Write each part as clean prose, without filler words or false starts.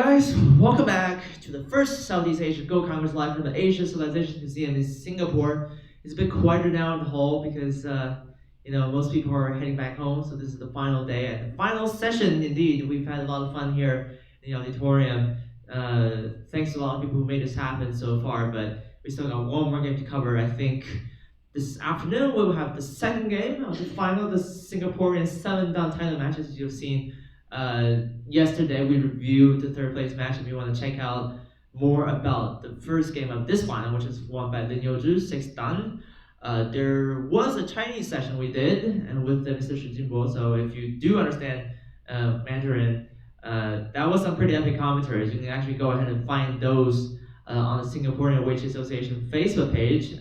guys, welcome back to the first Southeast Asia Go Congress live from the Asia Civilization Museum in Singapore. It's a bit quieter now in the hall because most people are heading back home, so this is the final day and the final session. Indeed, we've had a lot of fun here in the auditorium. Thanks to a lot of people who made this happen so far, but we still got one more game to cover. I think this afternoon we will have the second game of the final, the Singaporean seven-down title matches as you've seen. Yesterday we reviewed the third place match. If you want to check out more about the first game of this final, which is won by Lin Youzhi, 6 dan. There was a Chinese session we did and with Mr. Shi Jinbo. So if you do understand Mandarin, that was some pretty epic commentaries. You can actually go ahead and find those on the Singaporean Weiqi Association Facebook page.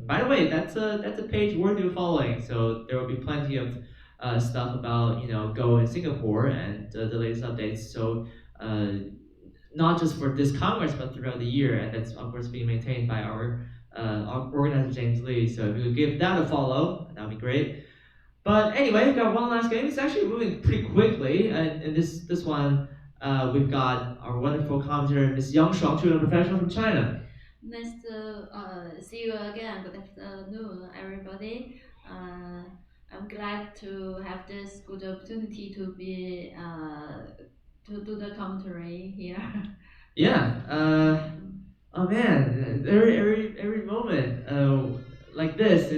By the way, that's a page worthy of following. So there will be plenty of stuff about Go in Singapore and the latest updates. So not just for this Congress but throughout the year, and that's of course being maintained by our organizer James Lee. So if you could give that a follow, that would be great. But anyway, we've got one last game. It's actually moving pretty quickly, and in this one, we've got our wonderful commentator, Miss Yang Shuang, a professional from China. Nice to see you again. Good afternoon, everybody. I'm glad to have this good opportunity to be to do the commentary here. Yeah. Oh man, every moment like this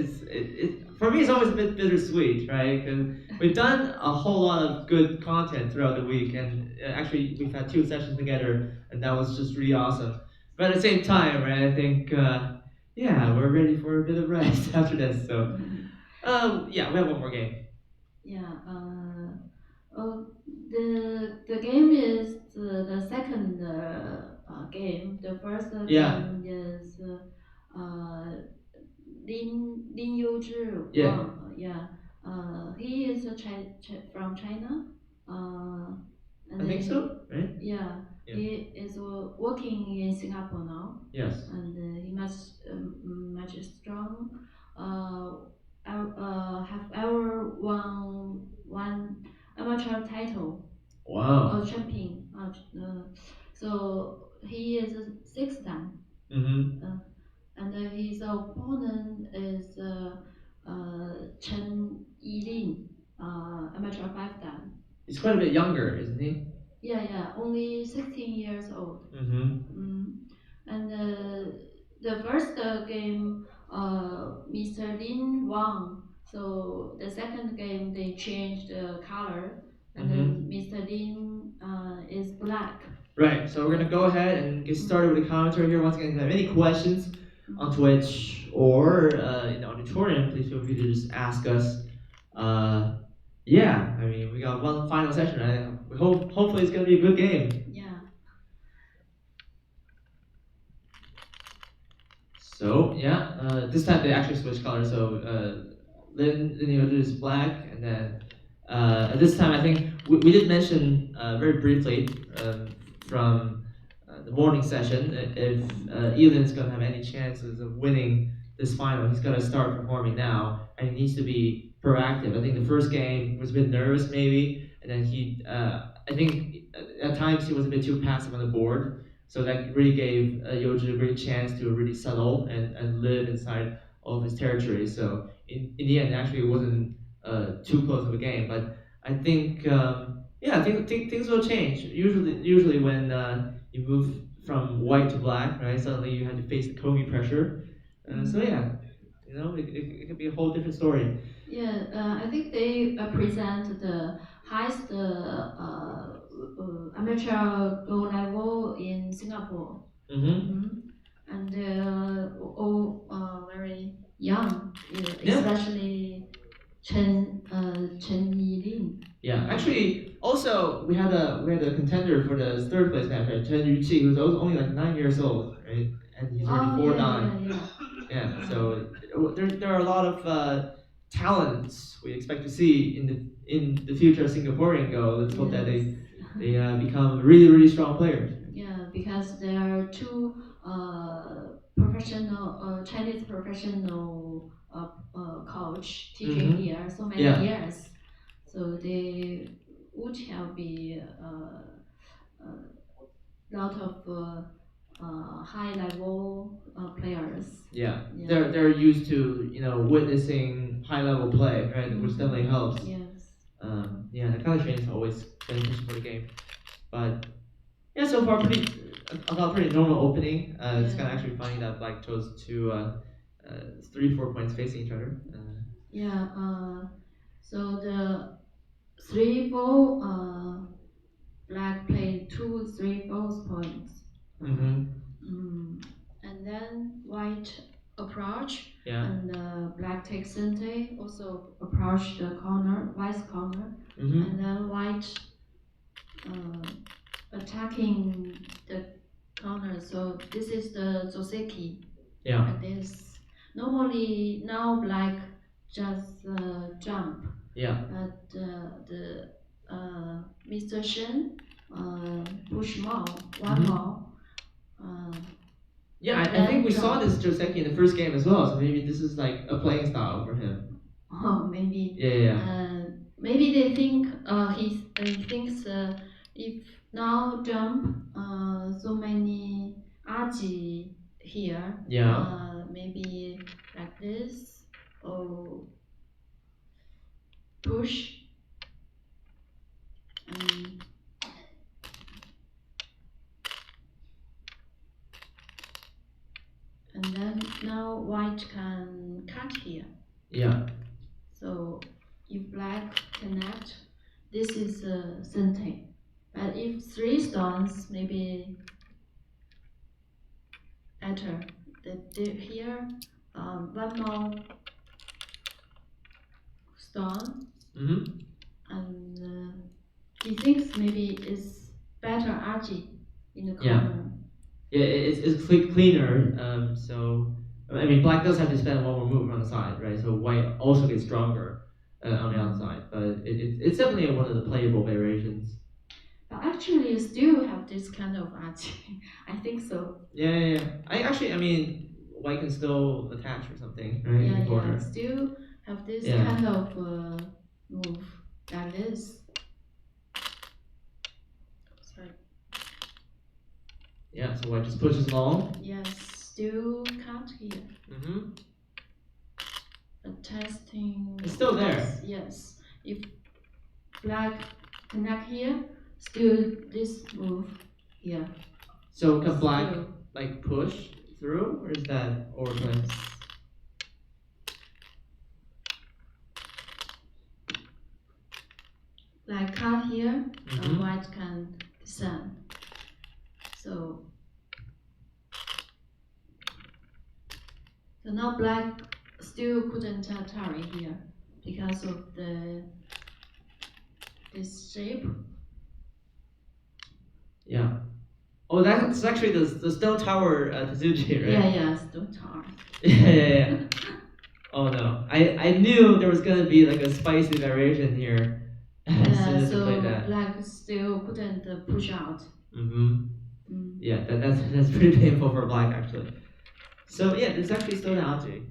for me it's always a bit bittersweet, right? Because we've done a whole lot of good content throughout the week, and actually we've had 2 sessions together, and that was just really awesome. But at the same time, right? I think yeah, we're ready for a bit of rest after this. So yeah, we have one more game. Yeah. Oh, the game is the second game. The first Yeah. game is Lin Youzhi Yeah. Wang. Yeah. He is from China. And I think he, so, right? yeah, Yeah. he is working in Singapore now, Yes. and he much strong. Have ever won one amateur title Wow. or champion. So he is 6 dan, Mm-hmm. and his opponent is Chen Yilin, amateur 5 dan. He's quite a bit younger, isn't he? Yeah, only 16 years old. Mm-hmm. And the first game, Mr. Lin won. So the second game they changed the color, and then Mr. Lin is black. Right, so we're gonna go ahead and get started with the commentary here. Once again, if you have any questions on Twitch or in the auditorium, please feel free to just ask us. Yeah, I mean, we got one final session, right? We hopefully it's gonna be a good game. Yeah. So yeah, this time they actually switched colors. So Lin Yoder is black, and then this time I think we did mention very briefly from the morning session if Elin's gonna have any chances of winning this final, he's gotta start performing now, and he needs to be proactive. I think the first game was a bit nervous maybe, and then I think at times he was a bit too passive on the board. So that really gave Yoji a great chance to really settle and live inside all of his territory. So in the end, actually, it wasn't too close of a game. But I think, yeah, I think things will change. Usually when you move from white to black, right, suddenly you have to face the Komi pressure. So yeah, it could be a whole different story. Yeah, I think they present the highest amateur Go level in Singapore. And all very young, Yeah. especially Chen Yilin. Yeah, actually, also we had a contender for the third place match, right? Chen Yuqi, who's only like 9 years old, right? And he's already Oh, 4 dan. yeah. Yeah, so there are a lot of talents we expect to see in the future of Singaporean Go. Let's hope that they become really really strong players. Yeah, because there are two professional Chinese professional coach teaching here so many Yeah. years, so they would have be lot of high level players. Yeah, Yeah. they're used to witnessing high level play, right? Which definitely helps. Yes. Yeah, the kind of training is always beneficial for the game. But yeah, so far I thought pretty normal opening. It's kind of Yeah. actually funny that Black chose to 3 4 points facing each other. Yeah. So the 3 4 black played 2 3 4 points. Mm-hmm. And then white approach, Yeah. and black takes center, also approach the corner, white's corner, Mm-hmm. and then white attacking the corner. So this is the Joseki. Yeah. Like this. Normally now black just jump, Yeah. but the Mr. Shen push more, one Mhm. more. Yeah, I think Then we saw jump. this Joseki in the first game as well, so maybe this is like a playing style for him. Oh, maybe. Yeah, yeah, Maybe they think he thinks if now jump so many aji here, yeah. maybe like this or push, um, and then now white can cut here. Yeah. So if black connect, this is center. But if 3 stones, maybe better. Here, one more stone, Mm-hmm. and he thinks maybe it's better RG in the Yeah. corner. Yeah, it's cleaner. So I mean, black does have to spend one more move on the side, right? So white also gets stronger on the outside, but it's definitely one of the playable variations. But actually, you still have this kind of RG. I think so. Yeah, yeah, yeah. I mean, white can still attach or something, right? In the Yeah, corner. still have this Yeah. kind of move like this. Sorry. Yeah, so white just pushes long. Yes, still cut here. Mm-hmm. Testing. It's still there. Yes. If black connect here, still this move here. So can black Still. like push through, or is that overplay? Like cut here, Mhm. white can descend. So now black still couldn't tarry here because of this shape. Yeah. Oh, that's actually the stone tower Tezuchi, right? Yeah, stone tower. Yeah. Oh no, I knew there was gonna be like a spicy variation here as soon as you So played that. black still couldn't push out. Mm-hmm. Yeah, that's pretty painful for black actually. So yeah, there's actually still an algae.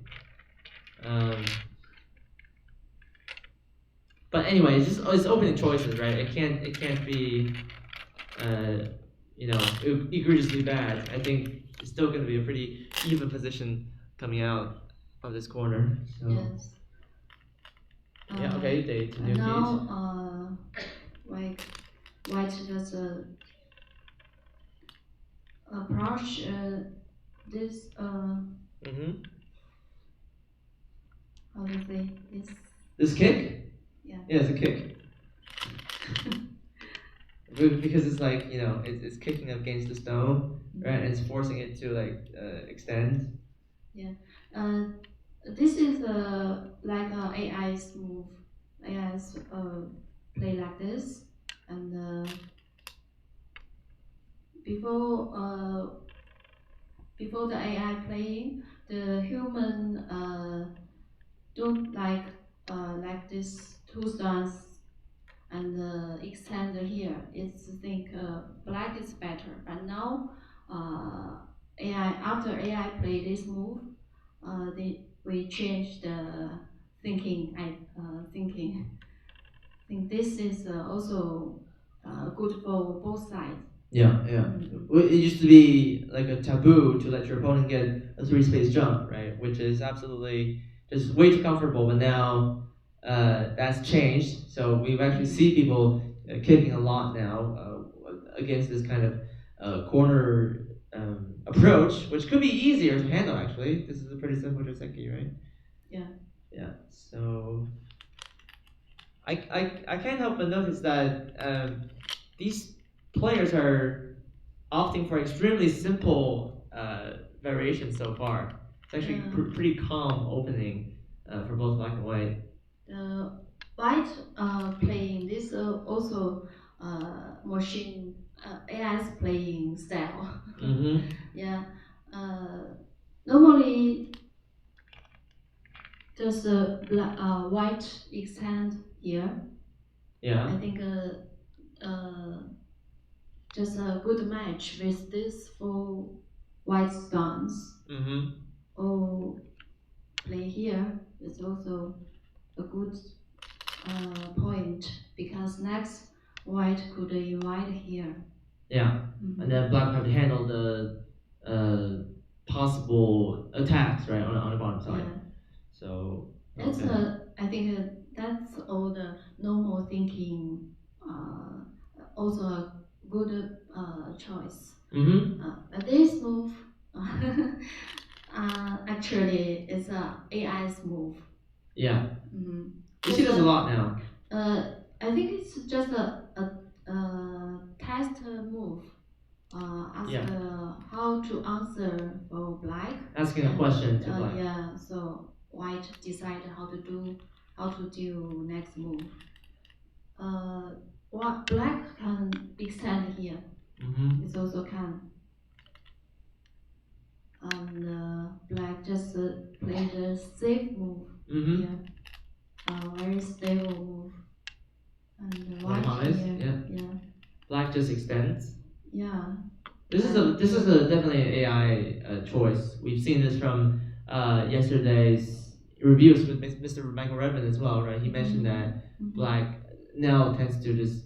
But anyway, it's opening choices, right? It can't be egregiously bad. I think it's still going to be a pretty even position coming out of this corner. So Yes. yeah, okay, they to new now white just approach this Mm-hmm. how to say this. This kick? Yeah. Yeah, it's a kick. Because it's like it's kicking up against the stone, right? And it's forcing it to like extend. Yeah. This is like AI's move. AI's play like this, and before the AI playing, the human don't like this 2 stones and extend here. It's think black is better. But now AI after AI play this move, we change the thinking. I think this is also good for both sides. Yeah, yeah. Mm. Well, it used to be like a taboo to let your opponent get a three space jump, right? Which is absolutely just way too comfortable. But now that's changed. So we actually Mm. see people kicking a lot now against this kind of corner approach, which could be easier to handle actually. This is a pretty simple Joseki, right? Yeah. Yeah. So I can't help but notice that these players are opting for extremely simple variations so far. It's actually Yeah. pretty calm opening for both black and white. The white playing this also machine AI's playing style. Mm-hmm. Yeah. Normally just white extend here. I Yeah. think just a good match with this four white stones. Mm-hmm. Or play here is also a good point because next white could invite here. Yeah. And Mhm. then black would have to handle the possible attacks right on the bottom side. Yeah, So that's okay. I think that's all the normal thinking. Uh, Also a good choice. Mm-hmm. But this move, actually, is a AI's move. Yeah. Mm-hmm. We see Just this a lot now. I think it's just a test move. Ask Yeah. how to answer for black, Asking a and question to black. yeah, so white decide how to do next move. What black can extend here. Mm-hmm. It also can, and black just play the safe move Mm-hmm. here, very stable move, and white Promise. here, Yeah. yeah, Black just extends. yeah. This is a definitely an AI choice. We've seen this from yesterday's reviews with Mr. Michael Redmond as well, right? He mentioned Mhm. that Mhm. black now tends to just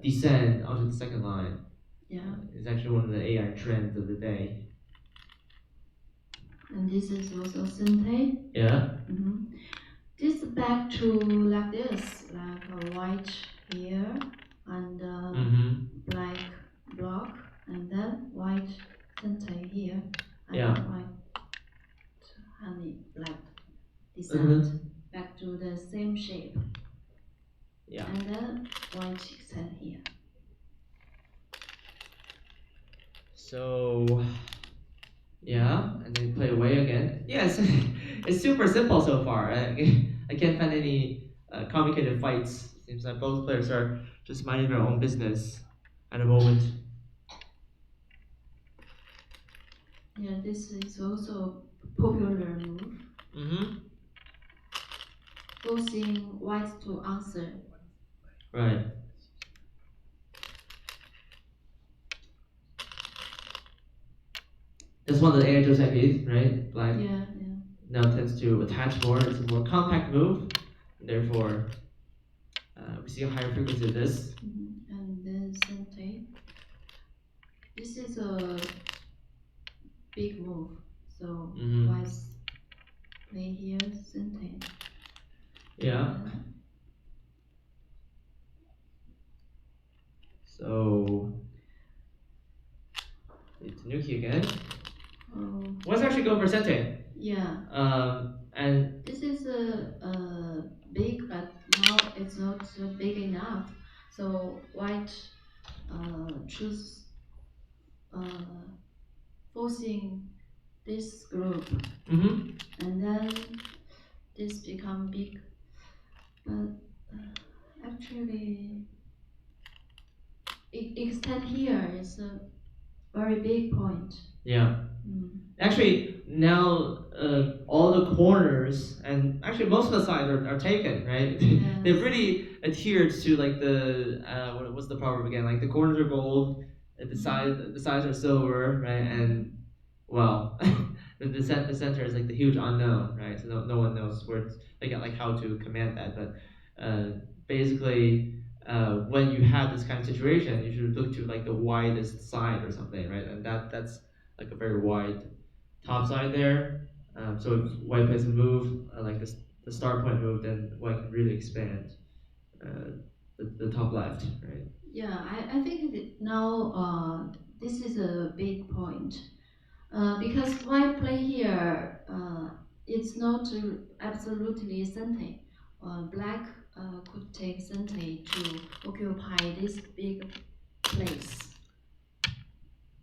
descend onto the second line. Yeah, It's actually one of the AI trends of the day. and this is also Sente. Yeah. Mhm. This back to like this, like a white here and Mm-hmm. black block, and then white Sente here, and Yeah. white honey black descent Mm-hmm. back to the same shape, Yeah. and then white extend here. So yeah, and then play away again. Yes, it's super simple so far. I can't find any complicated fights. Seems like both players are just minding their own business at the moment. Yeah, this is also popular move, Mm-hmm. forcing white to answer. Right. That's one of the air Josephis, right? Black Yeah, yeah. now tends to attach more. It's a more compact move. Therefore, we see a higher frequency of this. And then Sente. This is a big move, so Mm-hmm. white play here Sente. Yeah. So, Tanuki again. Oh, Let's actually go for Sente. yeah. And This is big, but now it's not big enough. So white choose uh, forcing this group, mm-hmm. and then this become big. But actually, extend here is a very big point. Yeah. Mm. Actually, now all the corners and actually most of the sides are taken, right? They've Yes. really adhered to like the what's the proverb again? Like the corners are gold, the sides are silver, right? And well, the center is like the huge unknown, right? So no one knows where like how to command that, but basically when you have this kind of situation, you should look to like the widest side or something, right? And that's like a very wide top side there. So if white plays a move, like this, the start point move, then white can really expand uh, the top left, right? Yeah, I think now this is a big point. Because white play here, it's not absolutely center. Black could take center to occupy this big place.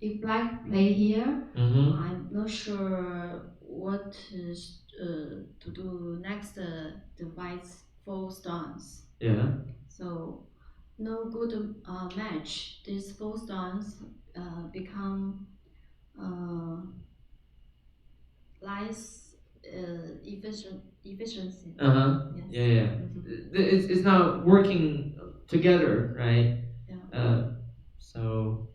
If black play here, Mm-hmm. I'm not sure what is, to do next. The white's four stones. Yeah. So no good match. These four stones become less efficiency. Uh huh. Yes. Yeah, yeah. It's not working together, right? Yeah. So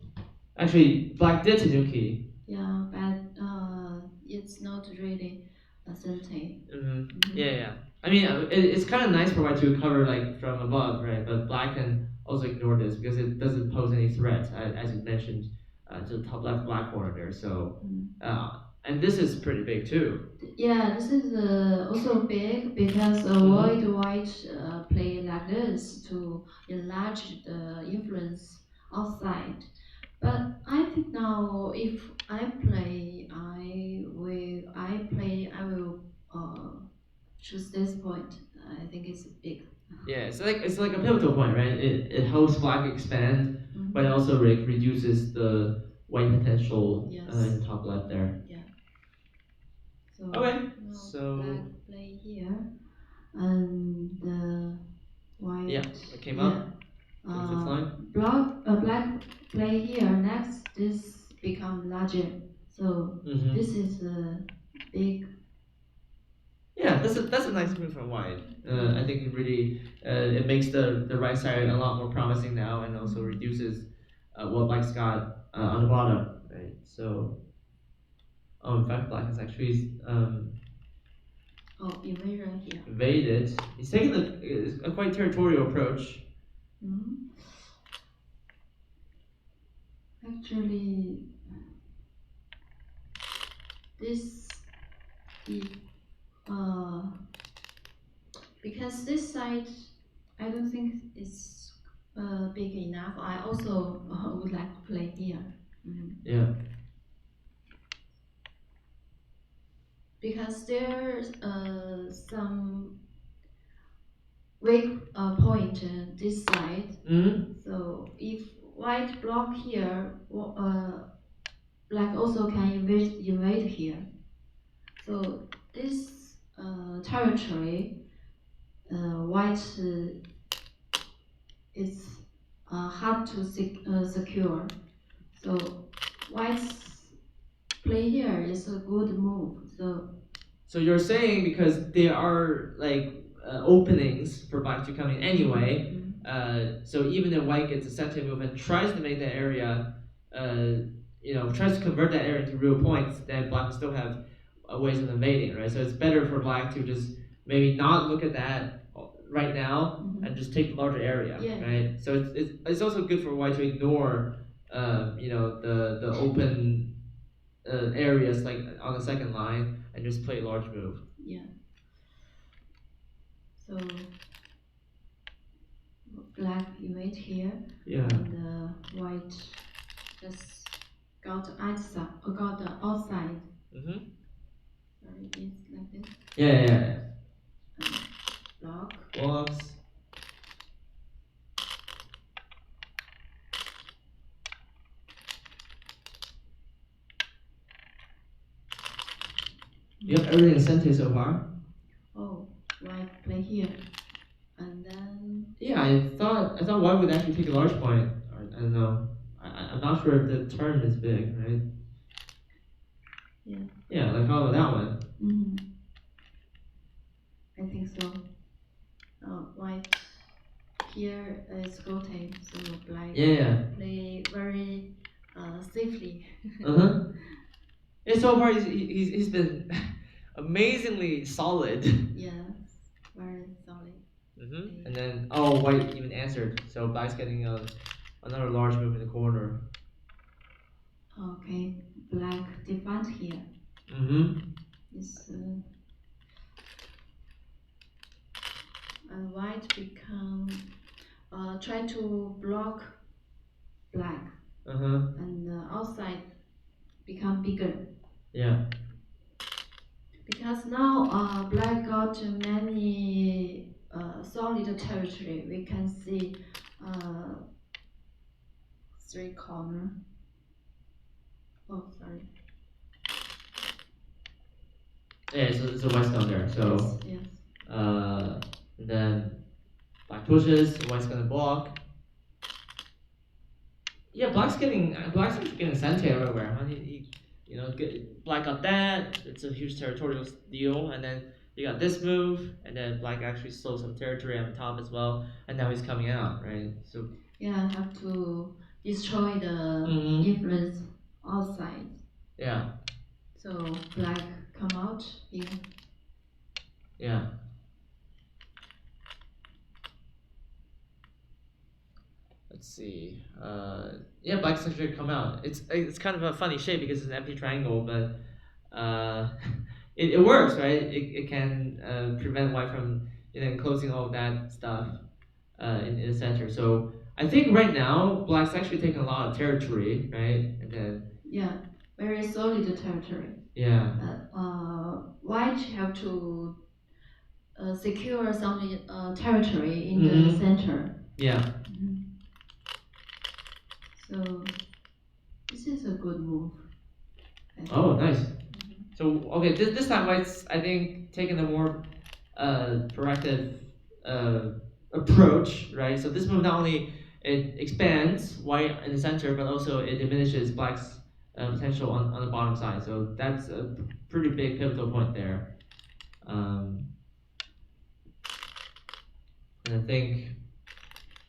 actually, black did Tanuki. Yeah, but it's not really a sentence. Yeah, yeah. I mean, it's kind of nice for white to cover like from above, right? But black can also ignore this because it doesn't pose any threat, as you mentioned, to the top left black corner there. So, and this is pretty big too. Yeah, this is also big because white play like this to enlarge the influence outside. But I think now if I will choose this point. I think it's big. Yeah, it's like a pivotal point, right? It helps black expand, but it also reduces the white potential Yes. in the top left there. Yeah. So Okay. now So black play here, and white. yeah, it came Yeah. up to the fifth line. Black play here. Next, this become larger. So this is a big. Yeah, that's a nice move from white. I think it really it makes the right side a lot more promising now, and also reduces what black's got on the bottom, right? So, oh, in fact, black is actually Invasion here. invaded. He's taking a quite territorial approach. Actually, this is because this side I don't think is big enough. I also would like to play here. Yeah. Because there's some weak point this side. So if white block here, black also can invade here. So this territory, white is hard to secure. So white's play here is a good move. So you're saying because there are like openings for black to come in anyway. So even if white gets a center move and tries to make that area, tries to convert that area into real points, then black will still have ways of invading, right? So it's better for black to just maybe not look at that right now and just take the larger area, right? So it's also good for white to ignore, the open areas like on the second line and just play a large move. Yeah. So black invade here. Yeah. And white just got the outside. Sorry, it's like this. Yeah. Block. Blocks. You have everything centered so far? Oh, white play here. And then... Yeah, I thought white would actually take a large point. I don't know. I'm not sure if the turn is big, right? Yeah. Yeah, like how about that one? I think so. White here is goated, so black play very safely. Yeah, so far he's been amazingly solid. Yeah, very solid. And then oh, white even answered, so black's getting another large move in the corner. Okay, black defend here. This and white become try to block black, and outside become bigger. Yeah. Because now black got many solid territory. We can see three corner. Oh, sorry. Yeah, so white's down there. So yes. then black pushes, white's gonna block. Yeah, black's actually getting sent everywhere. Huh? Black got that. It's a huge territorial deal, and then you got this move, and then black actually stole some territory on top as well, and now he's coming out, right? So yeah, have to destroy the influence outside. Yeah. So black come out here. Yeah. Let's see. Yeah, black structure come out. It's kind of a funny shape because it's an empty triangle, but it works, right? It can prevent white from enclosing all of that stuff in the center. So I think right now black's actually taking a lot of territory, right? And then yeah, very solid territory. Yeah. White have to secure some territory in the center. Yeah. So this is a good move. Oh, nice. So okay, this time White's I think taking a more proactive approach, right? So this move not only it expands White in the center, but also it diminishes Black's potential on the bottom side. So that's a pretty big pivotal point there. And I think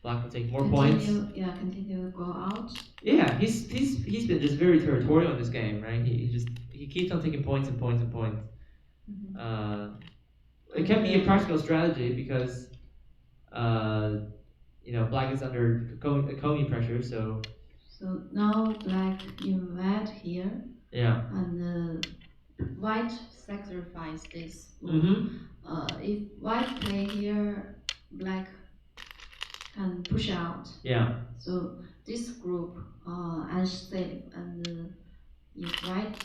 Black will take more points. Yeah, continue go out. Yeah, he's been just very territorial in this game, right? He keeps on taking points and points and points. It can be a practical strategy because black is under Coney pressure, so. So now black invade here. Yeah. And white sacrifice this. If white play here, black can push out. Yeah. So this group unsafe, and if white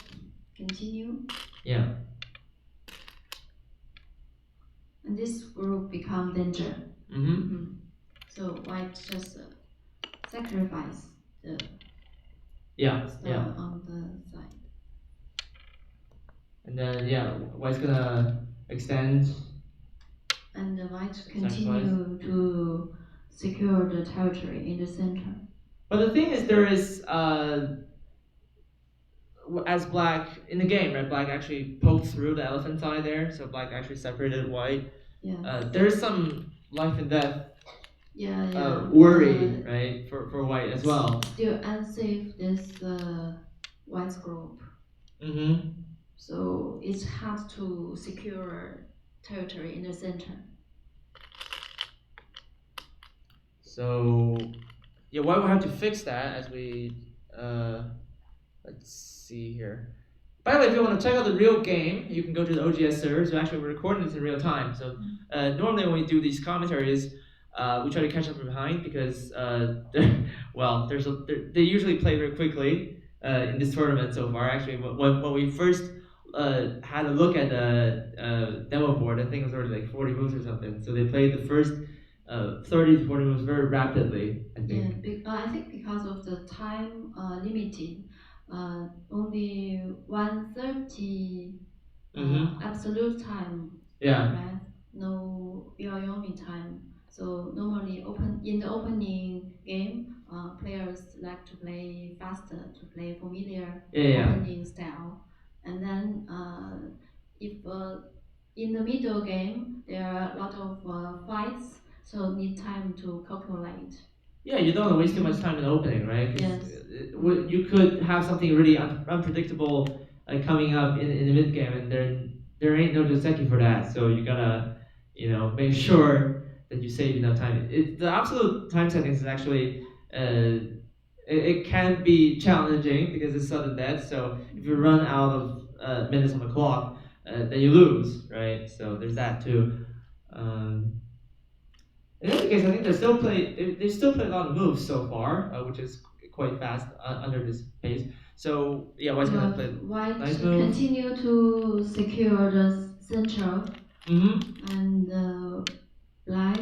continue. Yeah. And this group become danger. So white just sacrifice the stuff on the side. And then white's gonna extend. And the white continue to secure the territory in the center. But the thing is, there is as black in the game, right? Black actually poked through the elephant side there, so black actually separated white. Yeah. There's some life and death. Yeah. Worry, right, for white as well. Still unsafe this white group. So it's hard to secure territory in the center. So white will have to fix that as we let's see here. By the way, if you want to check out the real game, you can go to the OGS servers. Actually, we're recording this in real time. So normally when we do these commentaries, we try to catch up from behind because they usually play very quickly in this tournament so far. Actually, when we first had a look at the demo board, I think it was already like 40 moves or something. So they played the first 30 to 40 moves very rapidly, I think. Yeah, I think because of the time limited, only 130 absolute time. Yeah. Right? No Yoyomi time. So normally in the opening game, players like to play faster, to play familiar opening style. And then if in the middle game there are a lot of fights, so need time to calculate. Yeah, you don't want to waste too much time in the opening, right? Yes. You could have something really unpredictable coming up in the mid game, and there ain't no Joseki for that. So you gotta make sure that you save enough time. The absolute time settings is actually it can be challenging because it's sudden death. So if you run out of minutes on the clock, then you lose, right? So there's that too. Um, in any case, I think they still play a lot of moves so far, which is quite fast under this pace. So yeah, White's gonna play White nice move. continue to secure the center, and Black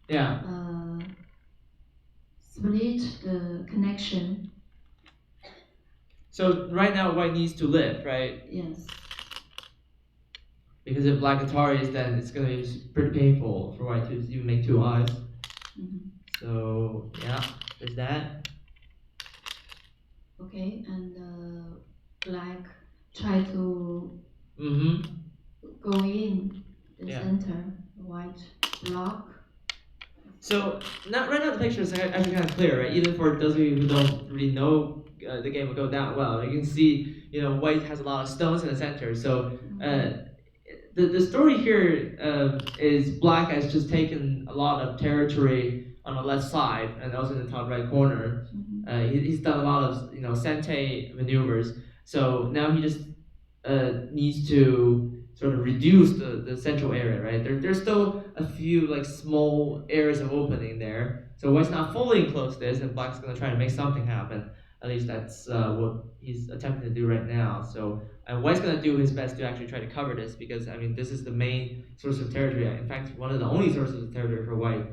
Yeah. split the connection. So right now, White needs to live, right? Yes. Because if Black Ataris, then it's gonna be pretty painful for White to even make two eyes. So yeah, there's that. Okay, and Black try to go in the center. White block. So not right now the picture is actually kind of clear, right? Even for those of you who don't really know the game of Go that well, you can see White has a lot of stones in the center. So the story here is Black has just taken a lot of territory on the left side and also in the top right corner. He's done a lot of sente maneuvers. So now he just needs to sort of reduce the central area, right? There's still a few like small areas of opening there. So White's not fully enclosed this, and Black's gonna try to make something happen. At least that's what he's attempting to do right now. So and White's gonna do his best to actually try to cover this because I mean this is the main source of territory. In fact, one of the only sources of territory for White.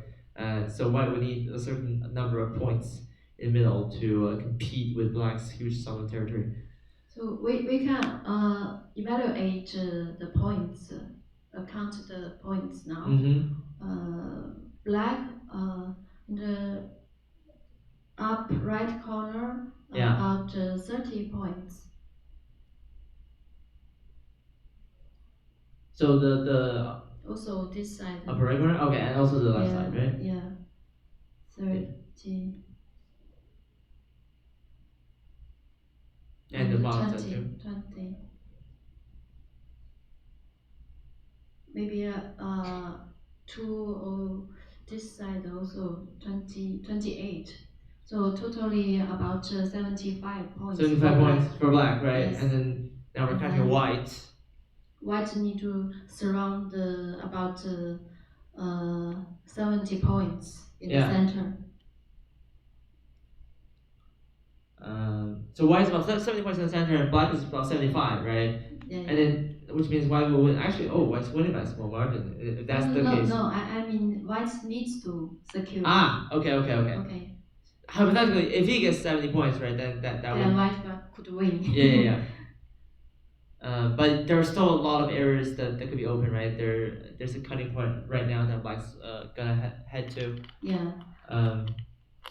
So White would need a certain number of points in the middle to compete with Black's huge sum of territory. So we can evaluate the points, count the points now. Black in the up right corner about 30 points. So the also this side. Upper right corner? Okay, and also the left side, right? Yeah. 30. And the bottom side 20, too. 20. Maybe two or this side also 20, 28. So totally about 75 points. 75 points for Black, right? Yes. And then now we're counting White. White need to surround about 70 points in the center. So White is about 70 points in the center, and Black is about 75, right? Yeah. And then, which means White will win. Actually, White's winning by a small margin. If that's the case. No, I mean White needs to secure. Okay. Hypothetically, if he gets 70 points, right, then that then would. White could win. Yeah. But there are still a lot of areas that could be open, right? There's a cutting point right now that Black's gonna head to. Yeah.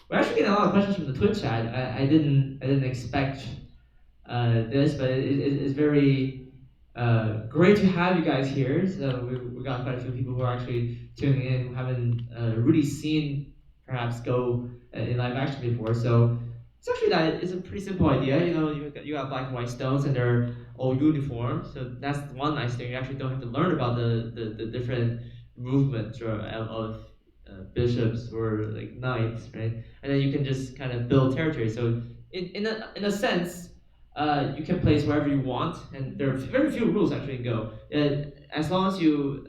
We're actually getting a lot of questions from the Twitch chat. I didn't expect this, but it's very great to have you guys here. So we got quite a few people who are actually tuning in who haven't really seen perhaps Go in live action before. So it's actually it's a pretty simple idea. You got black and white stones and they're all uniform. So that's one nice thing. You actually don't have to learn about the different movements of bishops or like knights, right? And then you can just kind of build territory. So in a sense, you can place wherever you want, and there are very few rules actually in Go. As long as you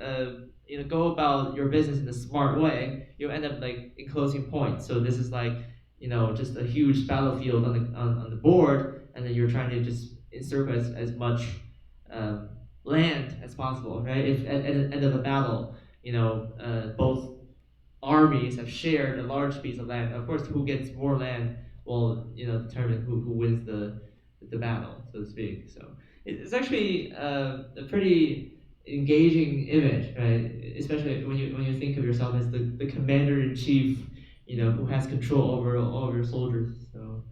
go about your business in a smart way, you end up like enclosing points. So this is like just a huge battlefield on the board, and then you're trying to just encircle as much land as possible, right? If at the end of a battle, both armies have shared a large piece of land. Of course, who gets more land will determine who wins the battle, so to speak. So it's actually a pretty engaging image, right? Especially when you think of yourself as the commander in chief, who has control over all of your soldiers. So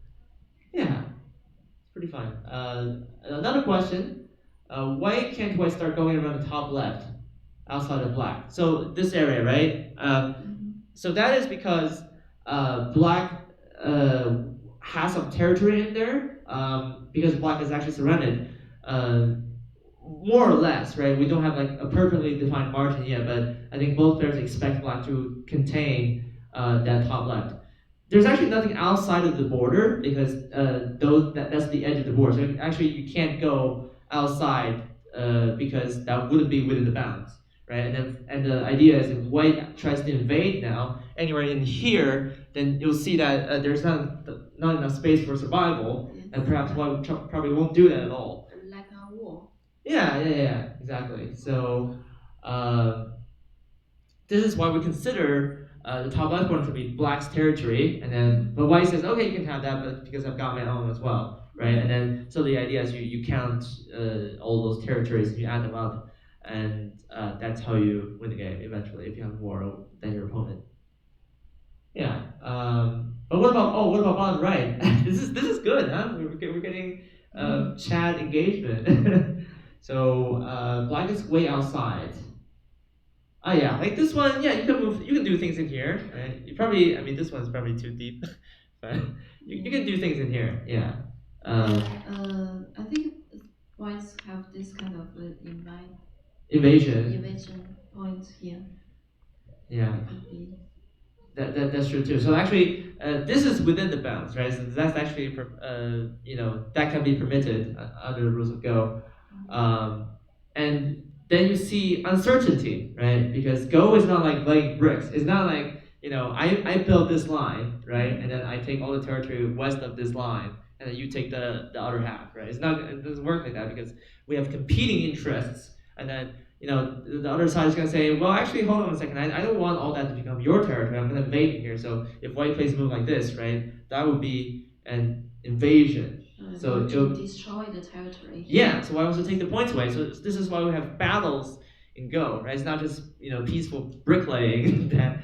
yeah, it's pretty fun. Another question: why can't White start going around the top left, outside of Black? So this area, right? So that is because Black has some territory in there because Black is actually surrounded. more or less, right? We don't have like a perfectly defined margin yet, but I think both players expect black to contain that top left. There's actually nothing outside of the border because that's the edge of the board. So actually you can't go outside because that wouldn't be within the bounds, right? And the idea is if white tries to invade now anywhere in here, then you'll see that there's not enough space for survival, and perhaps white probably won't do that at all. Like a wall. Yeah, exactly. So this is why we consider the top left corner to be black's territory, and then but white says, okay, you can have that, but because I've got my own as well, right? And then so the idea is you count all those territories, you add them up, and that's how you win the game eventually if you have more than your opponent. Yeah. But what about bottom right? This is good, huh? We're getting chat engagement. So black is way outside. Oh yeah, like this one, yeah, you can do things in here, right? I mean, this one's probably too deep, but you can do things in here, yeah. I think whites have this kind of Invasion. invasion point here. Yeah. Could be. That's true too. So actually, this is within the bounds, right? So that's actually, that can be permitted under the rules of Go. And then you see uncertainty, right? Because Go is not like laying bricks. It's not like, I built this line, right? And then I take all the territory west of this line, and then you take the other half, right? It doesn't work like that because we have competing interests, and then the other side is going to say, well, actually, hold on a second. I don't want all that to become your territory. I'm going to invade you here. So if white plays a move like this, right, that would be an invasion. So to destroy the territory. Yeah. So white wants to take the points away. So this is why we have battles in Go, right? It's not just peaceful bricklaying that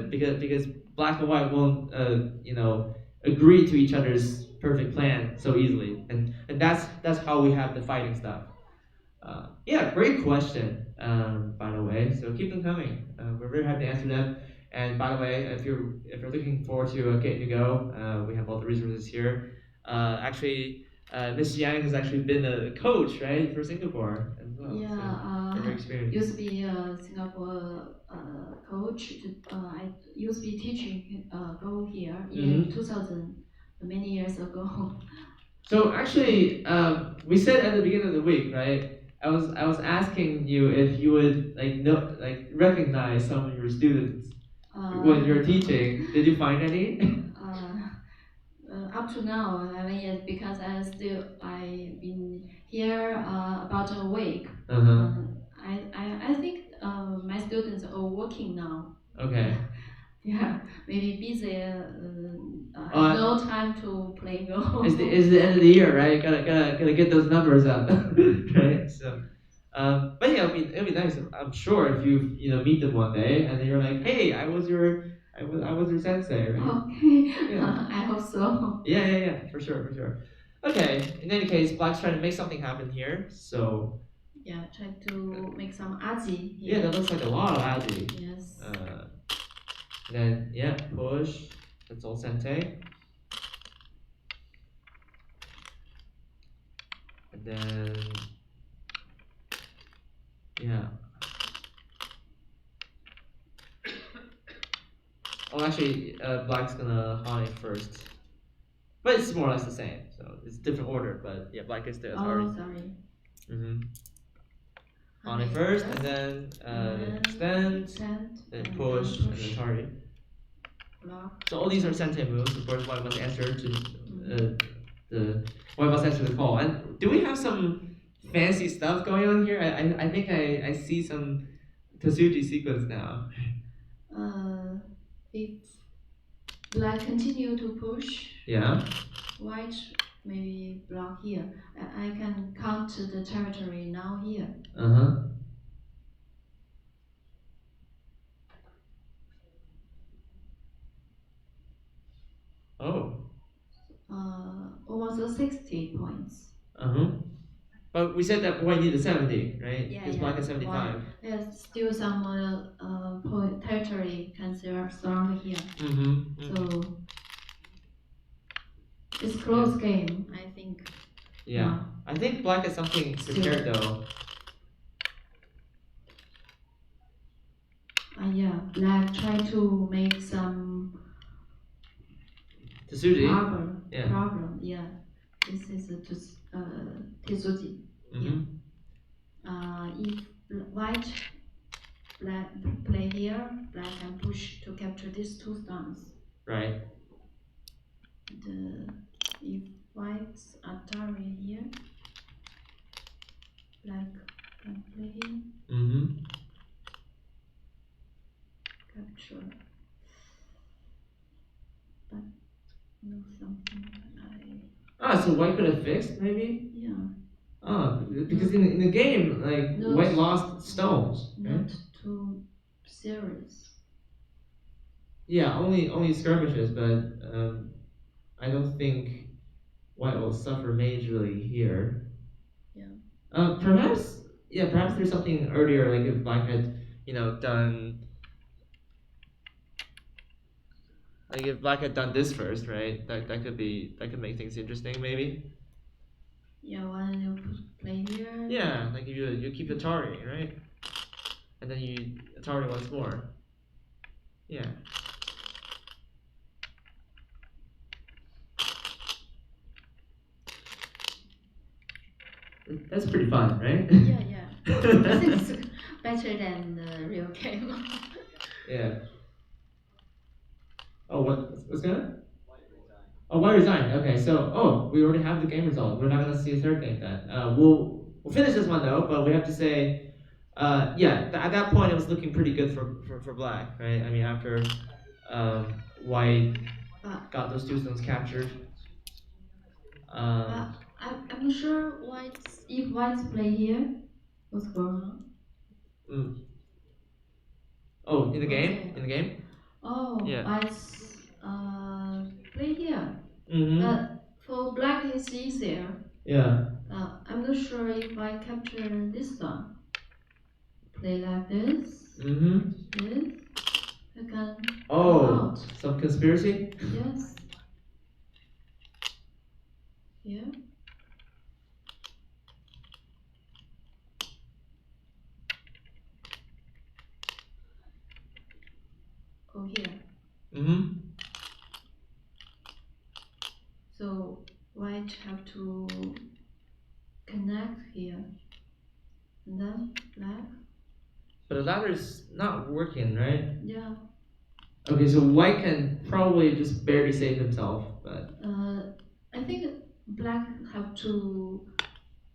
because black and white won't agree to each other's perfect plan so easily, and that's how we have the fighting stuff. Yeah, great question. By the way, so keep them coming. We're very happy to answer them. And by the way, if you're looking forward to getting to go, we have all the resources here. Actually, Miss Yang has actually been a coach, right, for Singapore as well. Yeah, so very experienced. used to be a Singapore coach. I used to be teaching Go here in 2000, many years ago. So actually, we said at the beginning of the week, right? I was asking you if you would recognize some of your students when you're teaching. Did you find any? Up to now, I haven't yet because I've been here about a week. I think my students are all working now. Okay. Yeah, maybe busy. Have no time to play Go. It's the end of the year, right? Gotta get those numbers up, right? So, but yeah, it'd be nice. I'm sure if you meet them one day and then you're like, hey, I was your sensei, right? Okay. Yeah. I hope so. Yeah, for sure. Okay. In any case, black's trying to make something happen here. So. Yeah, try to make some aji Yeah, here. that looks like a lot of aji. Yes. Then push. That's all sente. And then oh, actually, black's gonna hane first, but it's more or less the same. So it's different order, but yeah, black is the authority. Oh, sorry. Hane first, and then extend, then push, and then target. So all these are sente moves. Of course, white must answer to white must answer the call. And do we have some fancy stuff going on here? I think I see some Tasuji sequence now. If black continue to push, white maybe block here. I can count the territory now here. Oh. Almost 60 points. But we said that white needed 70, right? Yeah. Because black is 75. There's still some territory can surround here. So it's close game, I think. Yeah. I think black has something prepared though. Yeah, black try to make some Tsuji. Yeah. problem. Yeah, this is a Tetsuji. Mm-hmm. If white black play here, black can push to capture these two stones. Right. If white's Atari here, black can play here, Mm-hmm. capture. But no something So white could have fixed maybe. yeah. Because in the game, like Not, white lost stones. Right? Not too serious. Yeah, only skirmishes, but I don't think white will suffer majorly here. Yeah. Perhaps, yeah, perhaps there's something earlier, like if black had, done, like if black had done this first, right? That could make things interesting, maybe. Yeah, when you play here. Yeah, like if you keep Atari, right? And then you Atari once more. Yeah. That's pretty fun, right? Yeah. This is better than the real game. Yeah. Oh, what's going on? Oh, why resign? Okay, so we already have the game result. We're not gonna see a third game then. We'll finish this one though, but we have to say, at that point it was looking pretty good for black, right? I mean after white got those two stones captured. I'm not sure if whites play here. What's going on? Mm. Oh, in the game? Okay. In the game? Oh, Yeah. whites play here. Mm-hmm. But for black it's easier. Yeah. I'm not sure if I capture this one. Play like this. Mm-hmm. This. I can go Oh, out. some conspiracy? Yes. Yeah. Go here. Mm-hmm. So white have to connect here. And then black. But the ladder's not working, right? Yeah. Okay, so white can probably just barely save himself, but I think black have to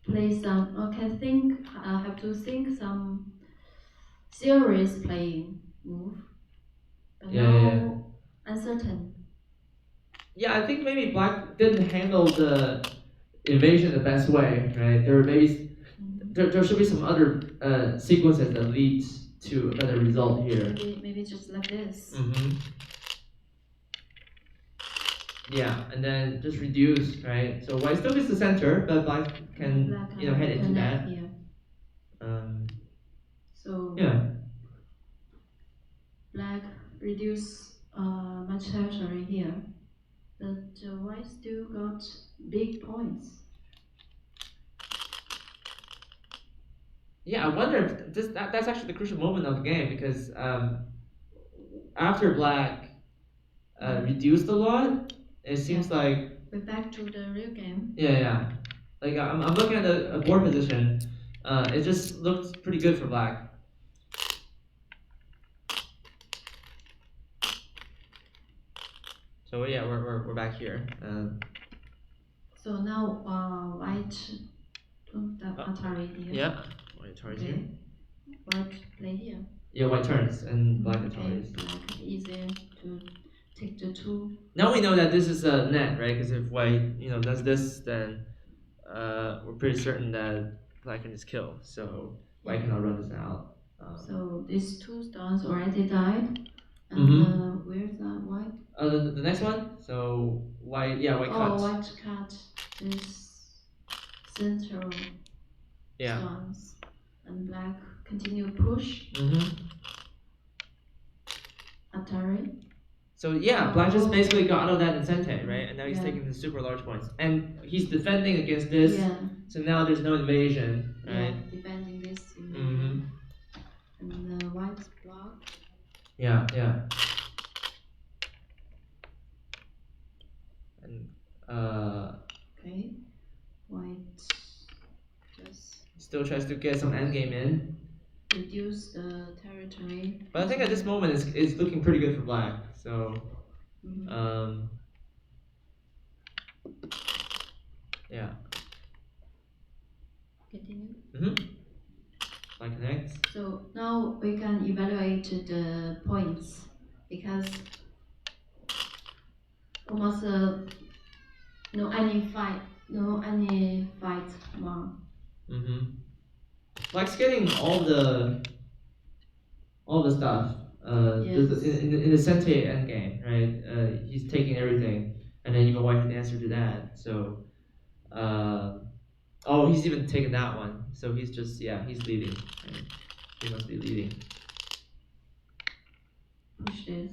play some. Have to think some serious playing move. But yeah, now yeah. uncertain. Yeah, I think maybe black didn't handle the invasion the best way, right? There should be some other sequences that leads to a better result here. Maybe just like this. Mm-hmm. Yeah, and then just reduce, right? So white still gets the center, but black can head into that. Here. So Yeah. black reduce much territory here, but white still got big points. Yeah, I wonder if that's actually the crucial moment of the game because after black reduced a lot, it seems like we're back to the real game. Yeah. Like I'm looking at the board position. It just looked pretty good for black. So yeah, we're back here. So now white Atari here. Yeah, white Atari's here. White play here. Yeah, white turns and black Ataris. Black easier to take the two. Now we know that this is a net, right? Because if white does this, then we're pretty certain that black can just kill. So white cannot run this out. So these two stones already died. And where's that white? The next one. So white cut. White cut this central stones, and black continue push. Mm-hmm. Atari. So yeah, Black just Oh, basically okay. got out of that incentive, right? And now he's Yeah. taking the super large points, and he's defending against this. Yeah. So now there's no invasion, Yeah. right? Defending this Mm-hmm. and the white block. Yeah, yeah. And Okay. White just still tries to get some endgame in. reduce the territory. But I think at this moment it's looking pretty good for Black. So yeah. Continue. Black connects. So now we can evaluate the points because almost no any fight more. Black's getting all the stuff. Yes. In the Sente endgame, right? He's taking everything, and then even White had the answer to that. So, oh, he's even taken that one. So he's just he's leading. Right? He must be leading. Push this.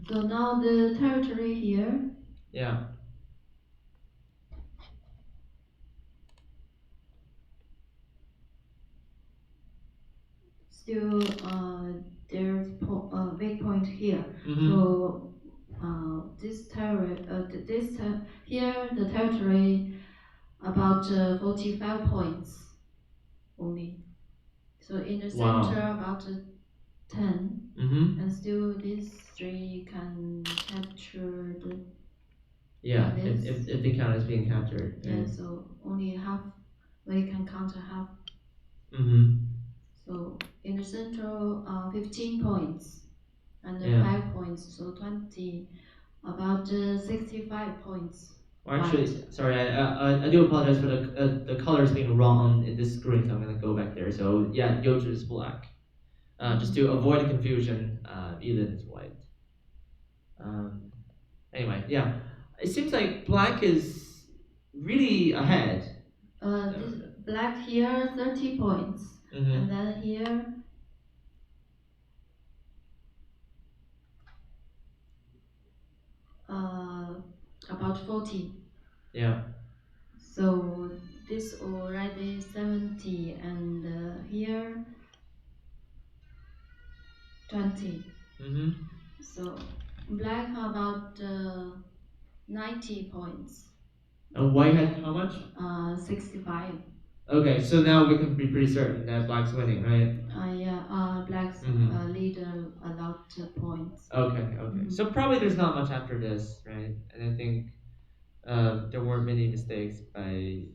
So now the territory here. Yeah. Still, there's a weak point here. So this here the territory about 45 points only. So in the center about 10, and still these three can capture the. Yeah, if the count is being captured. Yeah, right? So only half. We can counter half. So in the center, 15 points, and 5 points, so 20, about 65 points. Or actually, sorry, I do apologize for the colors being wrong in this screen, so I'm gonna go back there. So yeah, Yoju is black. Just to avoid the confusion, Elin is white. Anyway, yeah, it seems like Black is really ahead. This Black here 30 points, and then here about 40. Yeah. So this already 70, and here 20. So Black about 90 points. And White had how much? 65. Okay, so now we can be pretty certain that Black's winning, right? Black's leader a lot of points. Okay. So probably there's not much after this, right? And I think there weren't many mistakes by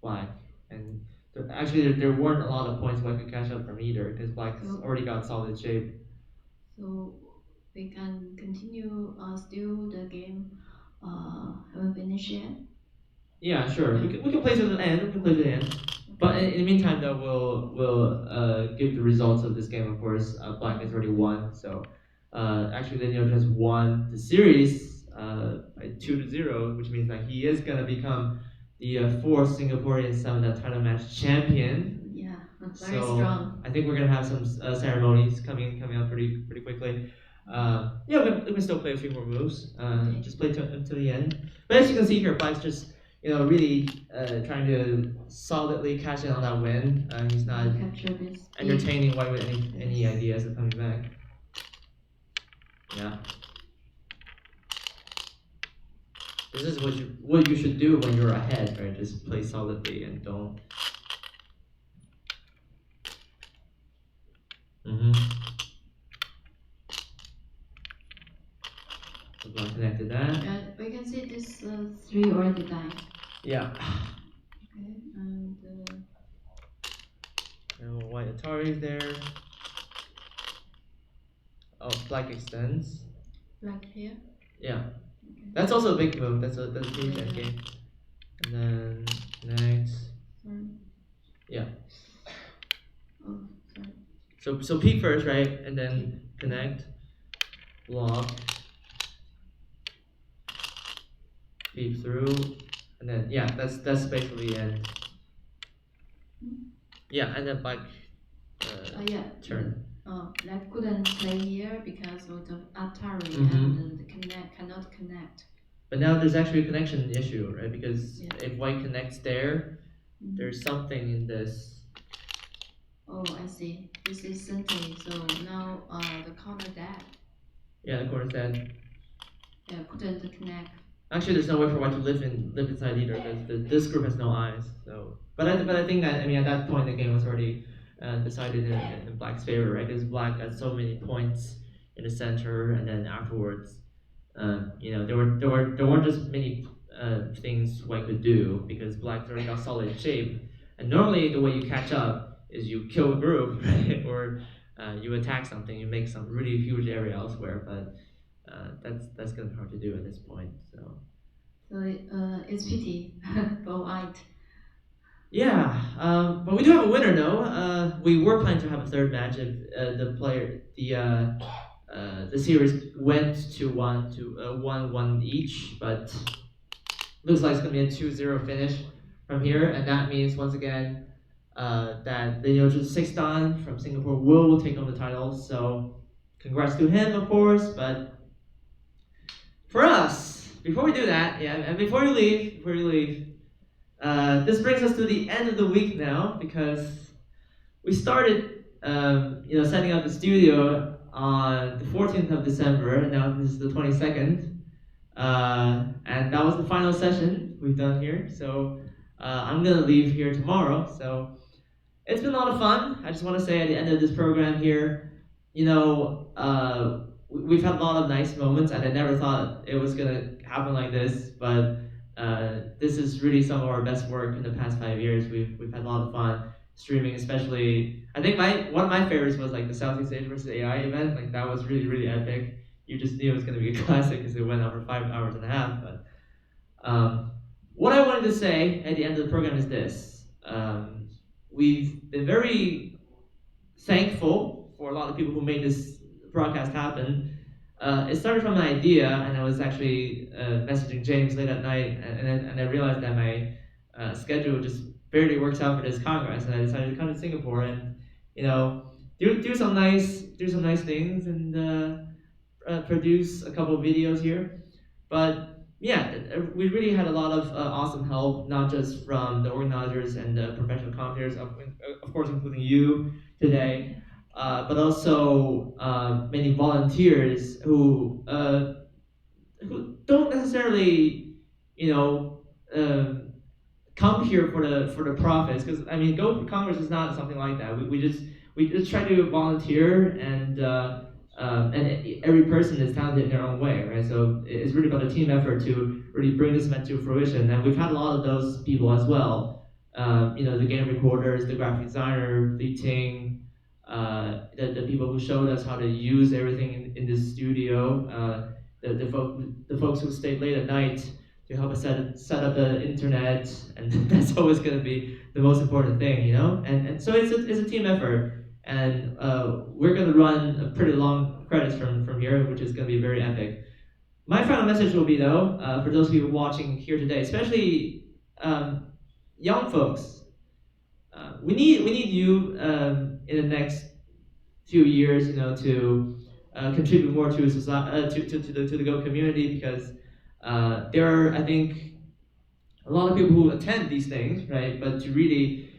Black, and there weren't a lot of points White could catch up from either, because Black's already got solid shape. So we can continue still the game. Haven't finished yet. Yeah, sure. We can play to the end. But in the meantime, though, we'll give the results of this game. Of course, Black has already won. So actually, Daniel has won the series by 2-0, which means that he is gonna become the fourth Singaporean Summit title match champion. Yeah, very strong. I think we're gonna have some ceremonies coming up pretty quickly. We can still play a few more moves. Just play until the end. But as you can see here, Black's just really trying to solidly cash in on that win. He's not entertaining White with any ideas of coming back. Yeah. This is what you should do when you're ahead, right? Just play solidly and don't. So Black connected that. We can see this 3 already died. Yeah. Okay, and White Atari is there. Oh, Black extends. Black here. Yeah. Okay. That's also a big move. That's a huge end game. And then connect. Sorry. Yeah. Oh, sorry. So peek first, right? And then connect. Block. Peek through. And then that's basically the end. Yeah, and then Black turn. Like couldn't play here because of the Atari Mm-hmm. and the cannot connect. But now there's actually a connection issue, right? Because Yeah. if white connects there, there's Mhm. something in this. Oh, I see. This is Sunday, so now the corner dead. Yeah, the corner said. Yeah, couldn't connect. Actually, there's no way for white to live inside either because this group has no eyes. So, but I think that I mean at that point the game was already decided in black's favor, right? Because black got so many points in the center, and then afterwards, there weren't just many things white could do because black's already got solid shape. And normally the way you catch up is you kill a group, right? Or you attack something, you make some really huge area elsewhere, but that's gonna be hard to do at this point. So So it's pity for white. yeah, but we do have a winner though. We were planning to have a third match if the series went to 1-1 each, but looks like it's gonna be a 2-0 finish from here, and that means once again that the sixth dan from Singapore will take on the title. So congrats to him, of course, but for us, before we do that, yeah, and before you leave, this brings us to the end of the week now because we started, setting up the studio on the 14th of December, and now this is the 22nd, and that was the final session we've done here. So I'm gonna leave here tomorrow. So it's been a lot of fun. I just want to say at the end of this program here, we've had a lot of nice moments, and I never thought it was gonna happen like this. But this is really some of our best work in the past 5 years. We've had a lot of fun streaming, especially. I think one of my favorites was like the Southeast Asia versus AI event. Like that was really really epic. You just knew it was gonna be a classic because it went on for 5 hours and a half. But what I wanted to say at the end of the program is this. We've been very thankful for a lot of people who made this broadcast happen. It started from an idea, and I was actually messaging James late at night, and I realized that my schedule just barely works out for this congress, and I decided to come to Singapore and do some nice things and produce a couple of videos here. But yeah, we really had a lot of awesome help, not just from the organizers and the professional commentators, of course, including you today, but also many volunteers who don't necessarily, you know, come here for the profits. Because I mean, Go for Congress is not something like that. We just try to volunteer and every person is talented in their own way, right? So it's really about a team effort to really bring this event to fruition, and we've had a lot of those people as well. The game recorders, the graphic designer, Li Ting, the people who showed us how to use everything in this studio, the folks who stayed late at night to help us set up the internet, and that's always going to be the most important thing, And so it's a team effort, and we're going to run a pretty long credits from here, which is going to be very epic. My final message will be though, for those of you watching here today, especially young folks, we need you in the next few years, to contribute more to society, to the Go community because there are, I think, a lot of people who attend these things, right? But to really,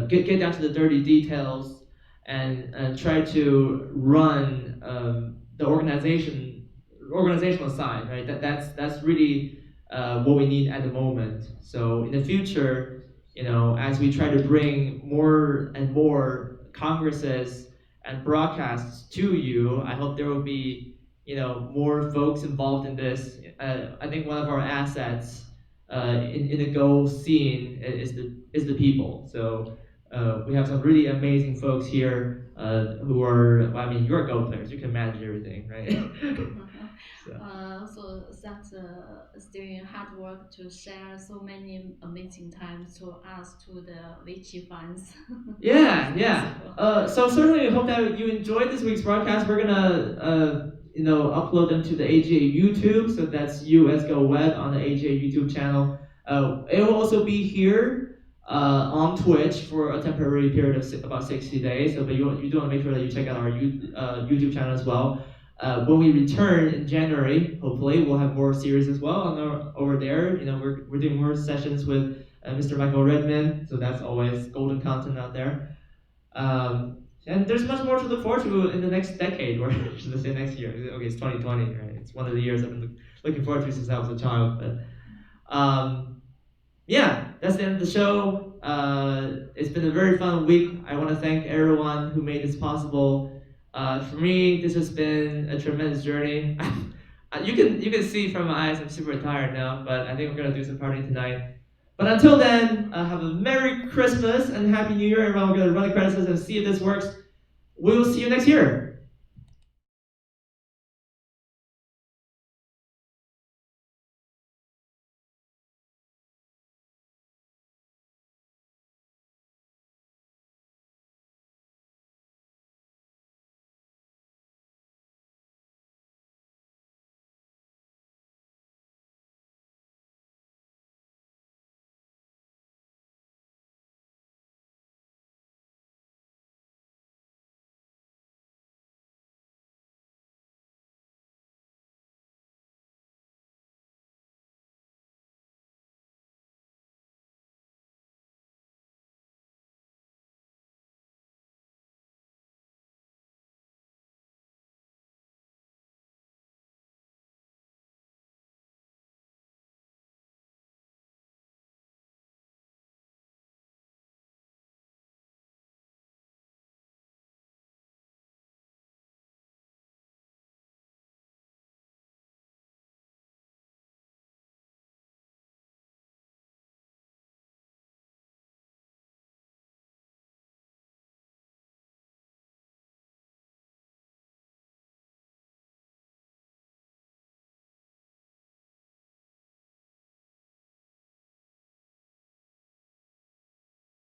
get down to the dirty details and try to run the organizational side, right? That's really what we need at the moment. So in the future, as we try to bring more and more congresses and broadcasts to you, I hope there will be more folks involved in this. I think one of our assets in the Go scene is the people. So we have some really amazing folks here who are, well, I mean, you're Go players. You can manage everything, right? So thanks, doing hard work to share so many amazing times to us, to the Vichy fans. Yeah. So certainly, I hope that you enjoyed this week's broadcast. We're gonna, upload them to the AGA YouTube. So that's US Go Web on the AGA YouTube channel. It will also be here on Twitch for a temporary period of about 60 days. So, but you do want to make sure that you check out our YouTube channel as well. When we return in January, hopefully we'll have more series as well over there. You know, we're doing more sessions with Mr. Michael Redman, so that's always golden content out there. And there's much more to look forward to in the next decade, or should I say next year? Okay, it's 2020, right? It's one of the years I've been looking forward to since I was a child. But yeah, that's the end of the show. It's been a very fun week. I want to thank everyone who made this possible. For me, this has been a tremendous journey. You can see from my eyes I'm super tired now, but I think we're gonna do some partying tonight. But until then, have a Merry Christmas and Happy New Year. Everyone, we're gonna run the credits and see if this works. We will see you next year.